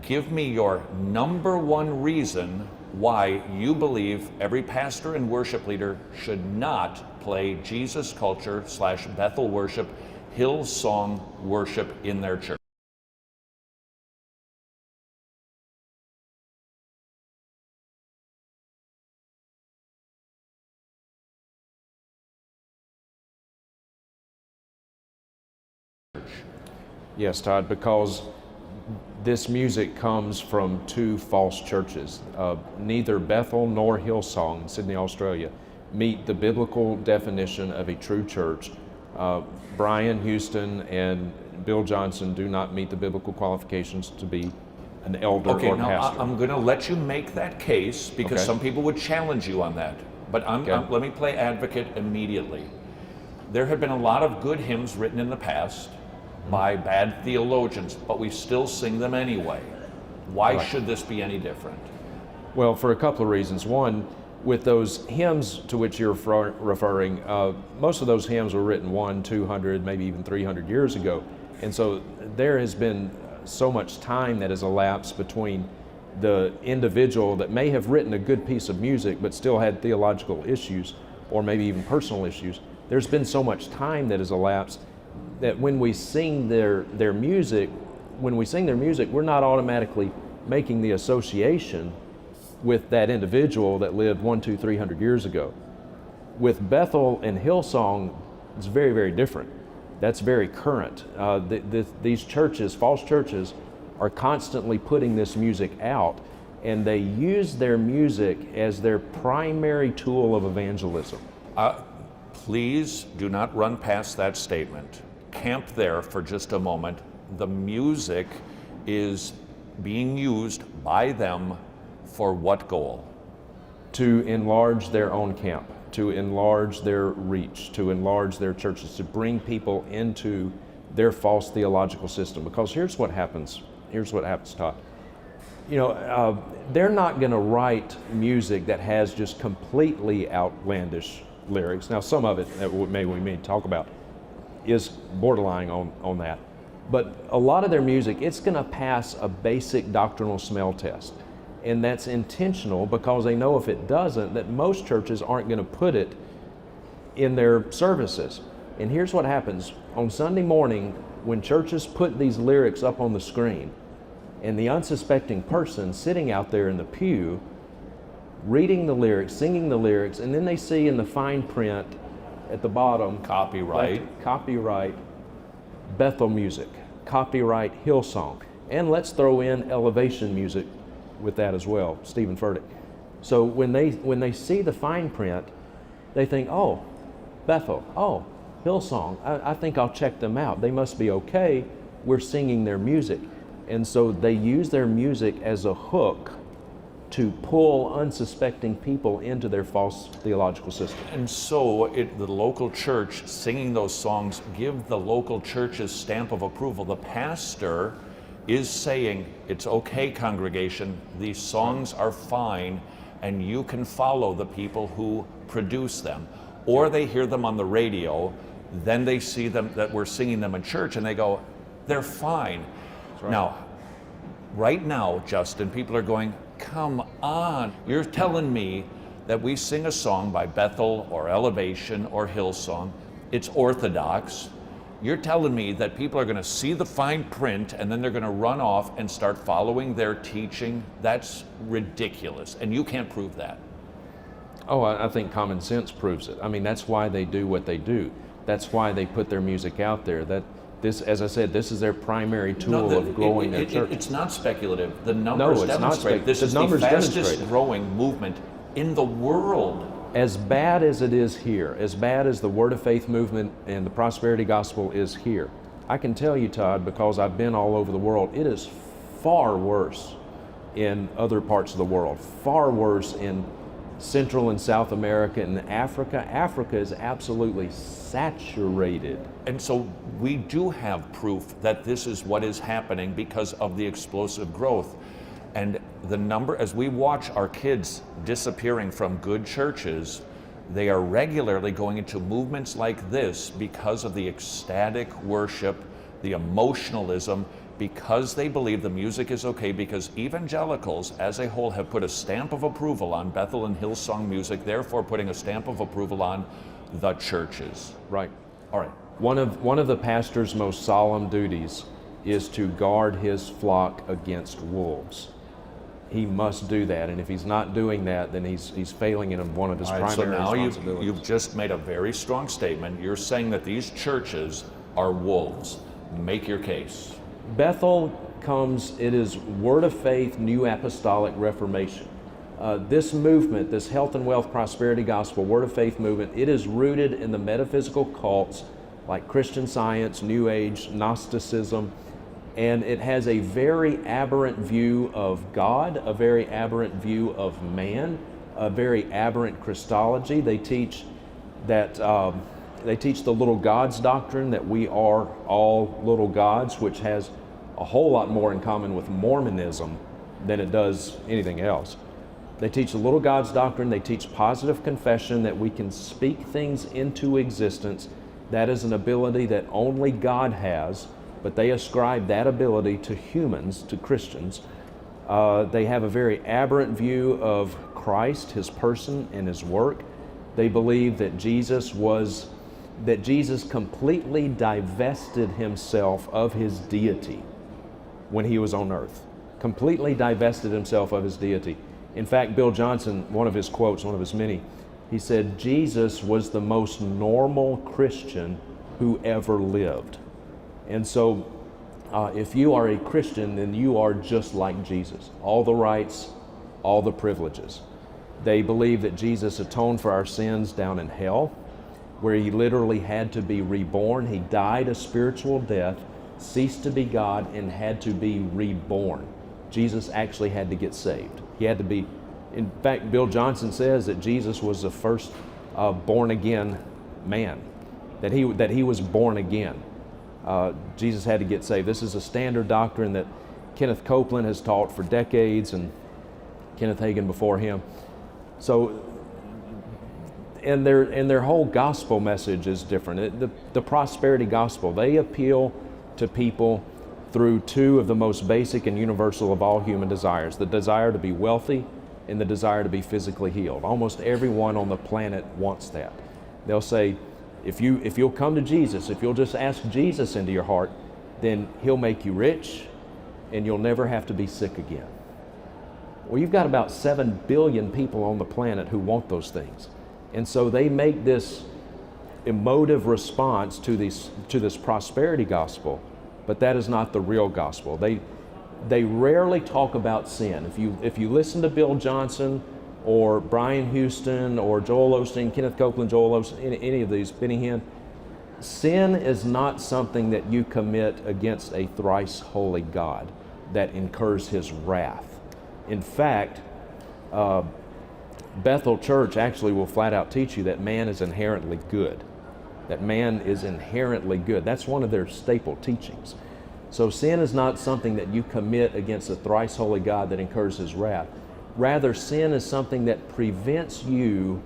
give me your number one reason why you believe every pastor and worship leader should not play Jesus culture / Bethel worship, Hillsong worship in their church. Yes, Todd, because this music comes from two false churches. Neither Bethel nor Hillsong in Sydney, Australia, meet the biblical definition of a true church. Brian Houston and Bill Johnson do not meet the biblical qualifications to be an elder or pastor. Now I'm going to let you make that case because some people would challenge you on that. But let me play advocate immediately. There have been a lot of good hymns written in the past by bad theologians, but we still sing them anyway. Why should this be any different? Well, for a couple of reasons. One, with those hymns to which you're referring, most of those hymns were written 100, 200, maybe even 300 years ago. And so there has been so much time that has elapsed between the individual that may have written a good piece of music but still had theological issues or maybe even personal issues. There's been so much time that has elapsed that when we sing their music, we're not automatically making the association with that individual that lived 100, 200, 300 years ago. With Bethel and Hillsong, it's very, very different. That's very current. These churches, false churches, are constantly putting this music out, and they use their music as their primary tool of evangelism. Please do not run past that statement. Camp there for just a moment. The music is being used by them for what goal? To enlarge their own camp, to enlarge their reach, to enlarge their churches, to bring people into their false theological system. Because here's what happens, Todd. You know, they're not going to write music that has just completely outlandish lyrics. Now, some of it that maybe we may talk about is borderline on that. But a lot of their music, it's going to pass a basic doctrinal smell test. And that's intentional because they know if it doesn't, that most churches aren't going to put it in their services. And here's what happens. On Sunday morning, when churches put these lyrics up on the screen, and the unsuspecting person sitting out there in the pew, reading the lyrics, singing the lyrics, and then they see in the fine print at the bottom, copyright Bethel music, copyright Hillsong, and let's throw in elevation music with that as well, Stephen Furtick. So when they see the fine print, they think, oh, Bethel, oh, Hillsong, I think I'll check them out. They must be okay. We're singing their music. And so they use their music as a hook to pull unsuspecting people into their false theological system. And so the local church singing those songs give the local church's stamp of approval. The pastor is saying, it's okay, congregation, these songs are fine, and you can follow the people who produce them. Or they hear them on the radio, then they see them that we're singing them in church, and they go, they're fine. Right. Now, right now, Justin, people are going, come on, you're telling me that we sing a song by Bethel or Elevation or Hillsong, it's orthodox. You're telling me that people are going to see the fine print and then they're going to run off and start following their teaching? That's ridiculous, and you can't prove that. Oh, I think common sense proves it. I mean, that's why they do what they do. That's why they put their music out there. This, as I said, this is their primary tool of growing their church. It's not speculative. The numbers demonstrate this is the fastest growing movement in the world. As bad as it is here, as bad as the Word of Faith movement and the prosperity gospel is here, I can tell you, Todd, because I've been all over the world, it is far worse in other parts of the world, far worse in Central and South America and Africa. Africa is absolutely saturated. And so we do have proof that this is what is happening because of the explosive growth. And the number, as we watch our kids disappearing from good churches, they are regularly going into movements like this because of the ecstatic worship, the emotionalism, because they believe the music is okay, because evangelicals as a whole have put a stamp of approval on Bethel and Hillsong music, therefore putting a stamp of approval on the churches. Right. All right. One of the pastor's most solemn duties is to guard his flock against wolves. He must do that, and if he's not doing that, then he's failing in one of his All right, primary so now responsibilities. you've just made a very strong statement. You're saying that these churches are wolves. Make your case. Bethel comes, it is Word of Faith, New Apostolic Reformation. This movement, this health and wealth prosperity gospel, Word of Faith movement, it is rooted in the metaphysical cults like Christian Science, New Age, Gnosticism, and it has a very aberrant view of God, a very aberrant view of man, a very aberrant Christology. They teach that they teach the little gods doctrine, that we are all little gods, which has a whole lot more in common with Mormonism than it does anything else. They teach the little gods doctrine. They teach positive confession, that we can speak things into existence. That is an ability that only God has, but they ascribe that ability to humans, to Christians. They have a very aberrant view of Christ, his person and his work. They believe that Jesus completely divested himself of his deity when he was on earth. Completely divested himself of his deity. In fact, Bill Johnson, one of his quotes, one of his many, he said, Jesus was the most normal Christian who ever lived. And so, if you are a Christian, then you are just like Jesus. All the rights, all the privileges. They believe that Jesus atoned for our sins down in hell, where he literally had to be reborn. He died a spiritual death, ceased to be God, and had to be reborn. Jesus actually had to get saved. He had to be, in fact, Bill Johnson says that Jesus was the first born again man, that he was born again. Jesus had to get saved. This is a standard doctrine that Kenneth Copeland has taught for decades, and Kenneth Hagin before him. So, and their whole gospel message is different. The prosperity gospel, they appeal to people through two of the most basic and universal of all human desires: the desire to be wealthy and the desire to be physically healed. Almost everyone on the planet wants that. They'll say, if you'll come to Jesus, if you'll just ask Jesus into your heart, then he'll make you rich and you'll never have to be sick again. Well, you've got about 7 billion people on the planet who want those things. And so they make this emotive response to this prosperity gospel, but that is not the real gospel. They rarely talk about sin. If you listen to Bill Johnson or Brian Houston or Joel Osteen, Kenneth Copeland, Joel Osteen, any of these, Benny Hinn, sin is not something that you commit against a thrice holy God that incurs his wrath. In fact, Bethel Church actually will flat out teach you that man is inherently good. That man is inherently good. That's one of their staple teachings. So sin is not something that you commit against a thrice holy God that incurs his wrath. Rather, sin is something that prevents you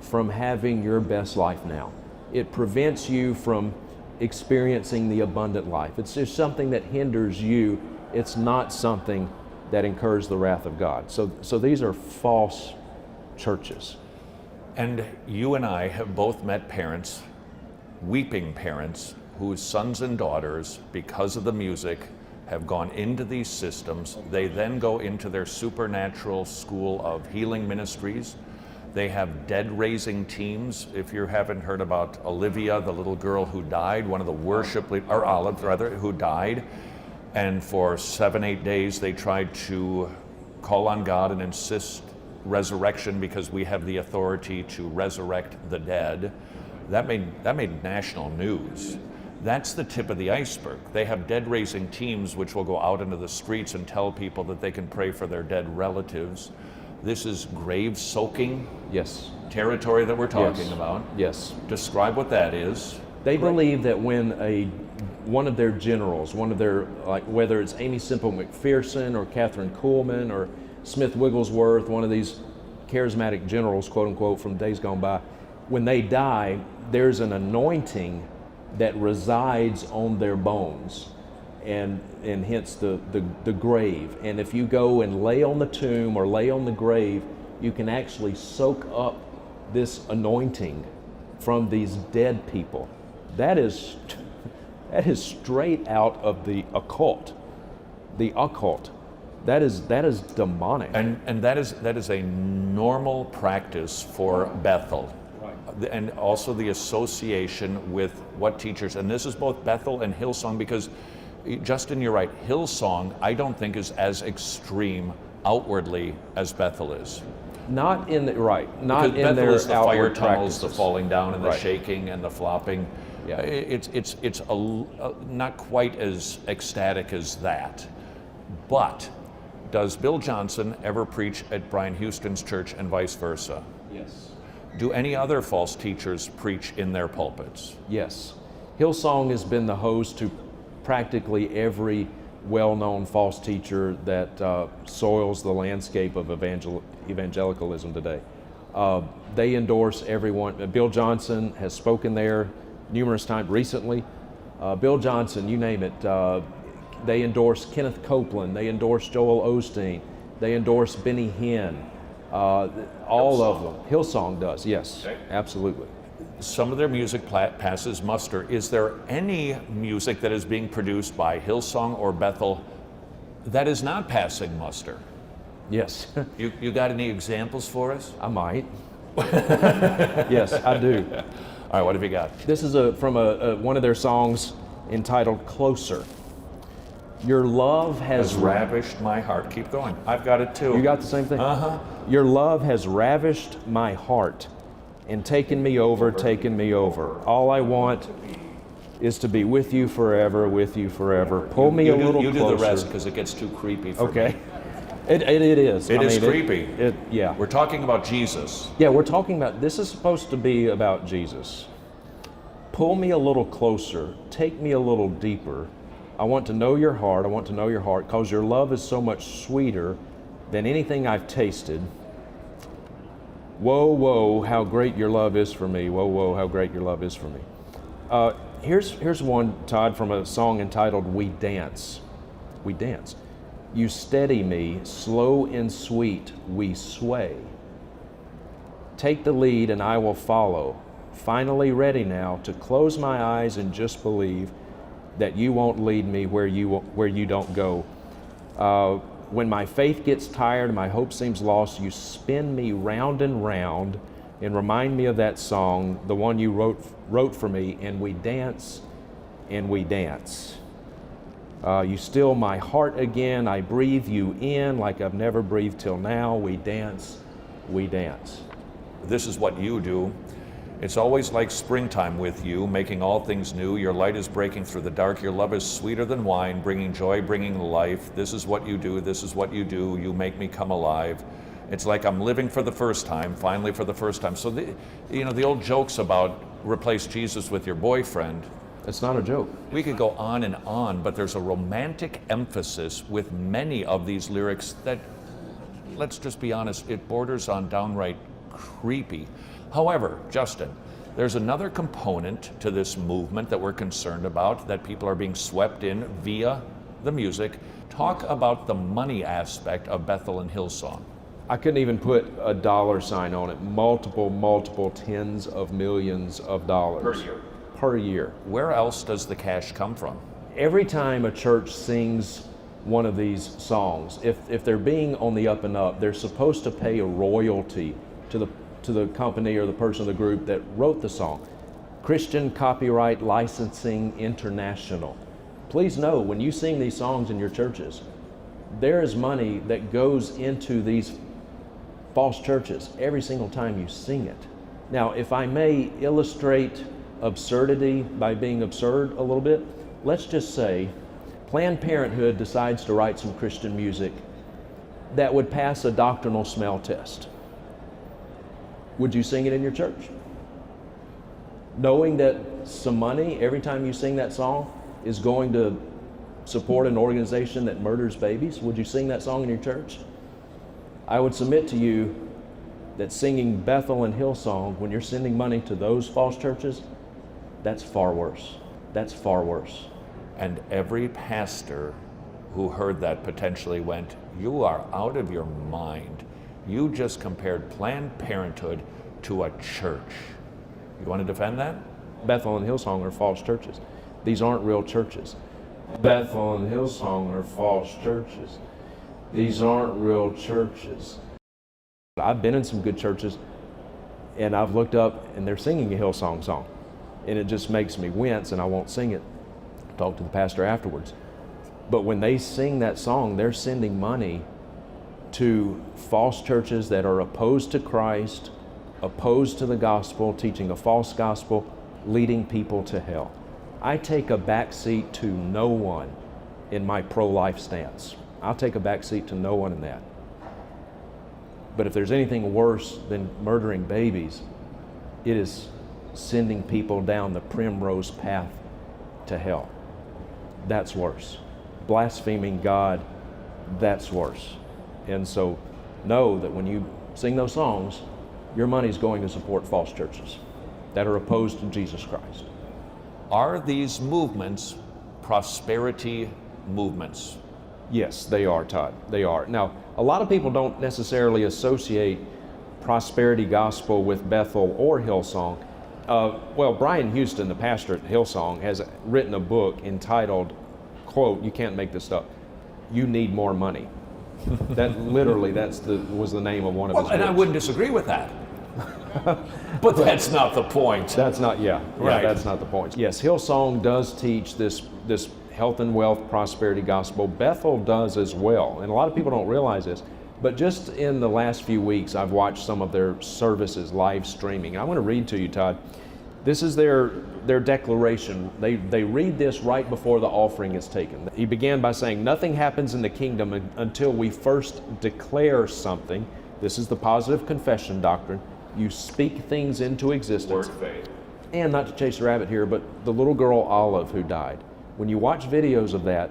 from having your best life now. It prevents you from experiencing the abundant life. It's just something that hinders you. It's not something that incurs the wrath of God. So these are false churches. And you and I have both met parents, weeping parents, whose sons and daughters, because of the music, have gone into these systems. They then go into their supernatural school of healing ministries. They have dead-raising teams. If you haven't heard about Olivia, the little girl who died, one of the worship leaders, or Olive rather, who died, and for 7-8 days they tried to call on God and insist resurrection because we have the authority to resurrect the dead. That made national news. That's the tip of the iceberg. They have dead-raising teams which will go out into the streets and tell people that they can pray for their dead relatives. This is grave-soaking Yes. territory that we're talking Yes. about. Yes. Describe what that is. They believe that when one of their generals, one of their, like whether it's Amy Semple McPherson or Catherine Kuhlman or Smith Wigglesworth, one of these charismatic generals, quote unquote, from days gone by, when they die, there's an anointing that resides on their bones and hence the grave. And if you go and lay on the tomb or lay on the grave, you can actually soak up this anointing from these dead people. That is straight out of the occult. The occult. That is demonic. And that is a normal practice for Bethel. Right. And also the association with what teachers, and this is both Bethel and Hillsong, because Justin, you're right, Hillsong I don't think is as extreme outwardly as Bethel is. Not in the, right, not because in Bethel their is the fire outward tunnels, practices. the falling down and the Right. shaking and the flopping. Yeah. It's not quite as ecstatic as that. But does Bill Johnson ever preach at Brian Houston's church and vice versa? Yes. Do any other false teachers preach in their pulpits? Yes. Hillsong has been the host to practically every well-known false teacher that soils the landscape of evangelicalism today. They endorse everyone. Bill Johnson has spoken there numerous times recently. Bill Johnson, you name it. They endorse Kenneth Copeland. They endorse Joel Osteen. They endorse Benny Hinn. All of them. Hillsong does, yes, okay. Absolutely. Some of their music passes muster. Is there any music that is being produced by Hillsong or Bethel that is not passing muster? Yes. You got any examples for us? I might. Yes, I do. All right, what have you got? This is from one of their songs entitled Closer. Your love has ravished my heart. Keep going. I've got it too. You got the same thing? Uh-huh. Your love has ravished my heart and taken me over, taken me over. All I want is to be with you forever, Pull me a little closer. You do the rest because it gets too creepy for me. Okay. It is. It is creepy. Yeah. We're talking about Jesus. Yeah, we're talking about, this is supposed to be about Jesus. Pull me a little closer, take me a little deeper. I want to know your heart, because your love is so much sweeter than anything I've tasted. Whoa, whoa, how great your love is for me. Whoa, whoa, how great your love is for me. Here's one, Todd, from a song entitled We Dance. We dance. You steady me, slow and sweet, we sway. Take the lead and I will follow. Finally ready now to close my eyes and just believe that you won't lead me where you don't go. When my faith gets tired, my hope seems lost, you spin me round and round and remind me of that song, the one you wrote for me, and we dance and we dance. You still my heart again, I breathe you in like I've never breathed till now, we dance, we dance. This is what you do. It's always like springtime with you, making all things new. Your light is breaking through the dark. Your love is sweeter than wine, bringing joy, bringing life. This is what you do. This is what you do. You make me come alive. It's like I'm living for the first time, finally for the first time. So the old jokes about replace Jesus with your boyfriend. It's not a joke. We could go on and on, but there's a romantic emphasis with many of these lyrics that, let's just be honest, it borders on downright creepy. However, Justin, there's another component to this movement that we're concerned about, that people are being swept in via the music. Talk about the money aspect of Bethel and Hillsong. I couldn't even put a dollar sign on it. Multiple tens of millions of dollars. Per year. Where else does the cash come from? Every time a church sings one of these songs, if they're being on the up and up, they're supposed to pay a royalty to the company or the person or the group that wrote the song. Christian Copyright Licensing International. Please know, when you sing these songs in your churches, there is money that goes into these false churches every single time you sing it. Now, if I may illustrate absurdity by being absurd a little bit, let's just say Planned Parenthood decides to write some Christian music that would pass a doctrinal smell test. Would you sing it in your church? Knowing that some money every time you sing that song is going to support an organization that murders babies, would you sing that song in your church? I would submit to you that singing Bethel and Hillsong, when you're sending money to those false churches, that's far worse. That's far worse. And every pastor who heard that potentially went, "You are out of your mind. You just compared Planned Parenthood to a church." You want to defend that? Bethel and Hillsong are false churches. These aren't real churches. Bethel and Hillsong are false churches. These aren't real churches. I've been in some good churches, and I've looked up and they're singing a Hillsong song, and it just makes me wince, and I won't sing it. Talk to the pastor afterwards. But when they sing that song, they're sending money to false churches that are opposed to Christ, opposed to the gospel, teaching a false gospel, leading people to hell. I take a back seat to no one in my pro-life stance. I'll take a back seat to no one in that. But if there's anything worse than murdering babies, it is sending people down the primrose path to hell. That's worse. Blaspheming God, that's worse. And so know that when you sing those songs, your money's going to support false churches that are opposed to Jesus Christ. Are these movements prosperity movements? Yes, they are, Todd. They are. Now, a lot of people don't necessarily associate prosperity gospel with Bethel or Hillsong. Well, Brian Houston, the pastor at Hillsong, has written a book entitled, quote, you can't make this up, "You Need More Money." That literally, was the name of one of his books. And I wouldn't disagree with that. But that's not the point. That's not, Right. that's not the point. Yes, Hillsong does teach this health and wealth prosperity gospel. Bethel does as well, and a lot of people don't realize this. But just in the last few weeks, I've watched some of their services live streaming. I want to read to you, Todd. This is their declaration. They read this right before the offering is taken. He began by saying, "Nothing happens in the kingdom until we first declare something." This is the positive confession doctrine. You speak things into existence. Word faith. And not to chase a rabbit here, but the little girl Olive who died. When you watch videos of that,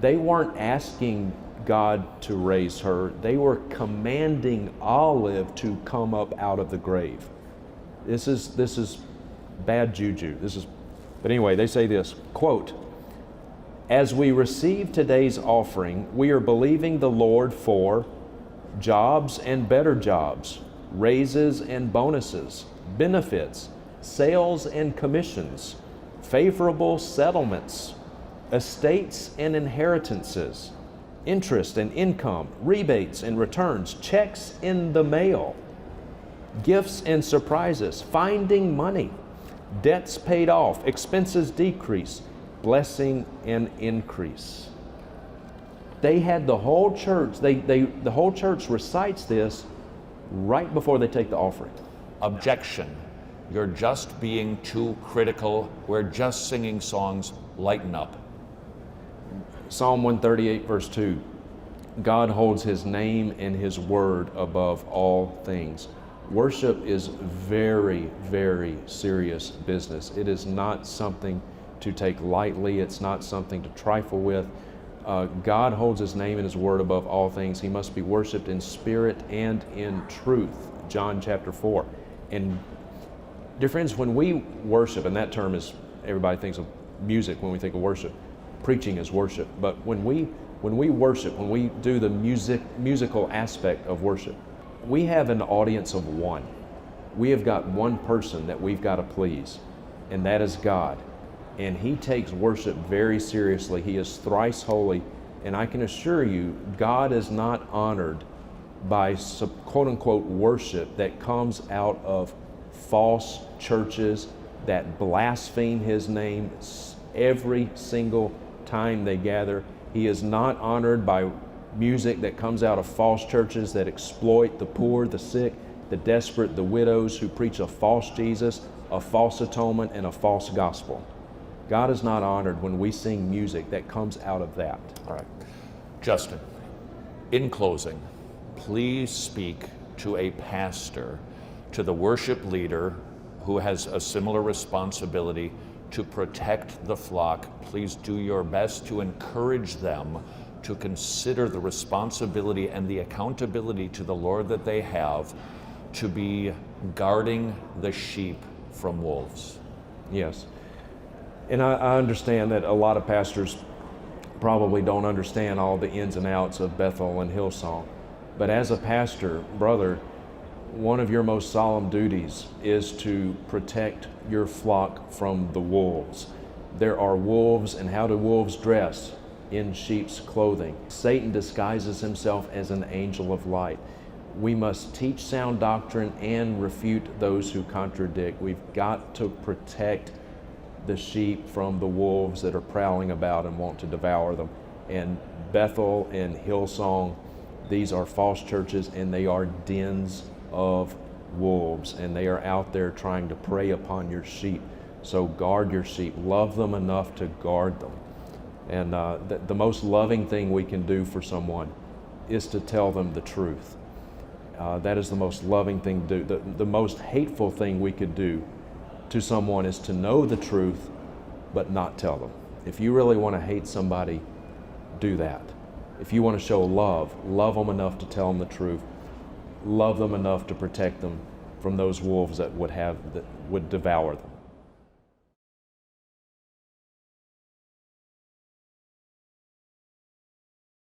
they weren't asking God to raise her. They were commanding Olive to come up out of the grave. This is bad juju. But anyway, they say this, quote, "As we receive today's offering, we are believing the Lord for jobs and better jobs, raises and bonuses, benefits, sales and commissions, favorable settlements, estates and inheritances, interest and income, rebates and returns, checks in the mail, gifts and surprises, finding money, debts paid off, expenses decrease, blessing and increase." They had the whole church, the whole church recites this right before they take the offering. Objection. You're just being too critical. We're just singing songs. Lighten up. Psalm 138, verse 2, "God holds His name and His word above all things." Worship is very, very serious business. It is not something to take lightly. It's not something to trifle with. God holds His name and His word above all things. He must be worshiped in spirit and in truth. John chapter 4. And dear friends, when we worship, and that term is, everybody thinks of music when we think of worship. Preaching is worship. But when we worship, when we do the musical aspect of worship, we have an audience of one. We have got one person that we've got to please, and that is God. And He takes worship very seriously. He is thrice holy, and I can assure you, God is not honored by quote-unquote worship that comes out of false churches that blaspheme His name every single time they gather. He is not honored by music that comes out of false churches that exploit the poor, the sick, the desperate, the widows, who preach a false Jesus, a false atonement, and a false gospel. God is not honored when we sing music that comes out of that. All right. Justin, in closing, please speak to a pastor, to the worship leader who has a similar responsibility to protect the flock. Please do your best to encourage them to consider the responsibility and the accountability to the Lord that they have to be guarding the sheep from wolves. Yes. And I understand that a lot of pastors probably don't understand all the ins and outs of Bethel and Hillsong. But as a pastor, brother, one of your most solemn duties is to protect your flock from the wolves. There are wolves, and how do wolves dress? In sheep's clothing. Satan disguises himself as an angel of light. We must teach sound doctrine and refute those who contradict. We've got to protect the sheep from the wolves that are prowling about and want to devour them. And Bethel and Hillsong, these are false churches, and they are dens of wolves, and they are out there trying to prey upon your sheep. So guard your sheep. Love them enough to guard them. And the most loving thing we can do for someone is to tell them the truth. That is the most loving thing to do. The most hateful thing we could do to someone is to know the truth but not tell them. If you really want to hate somebody, do that. If you want to show love, love them enough to tell them the truth. Love them enough to protect them from those wolves that would devour them.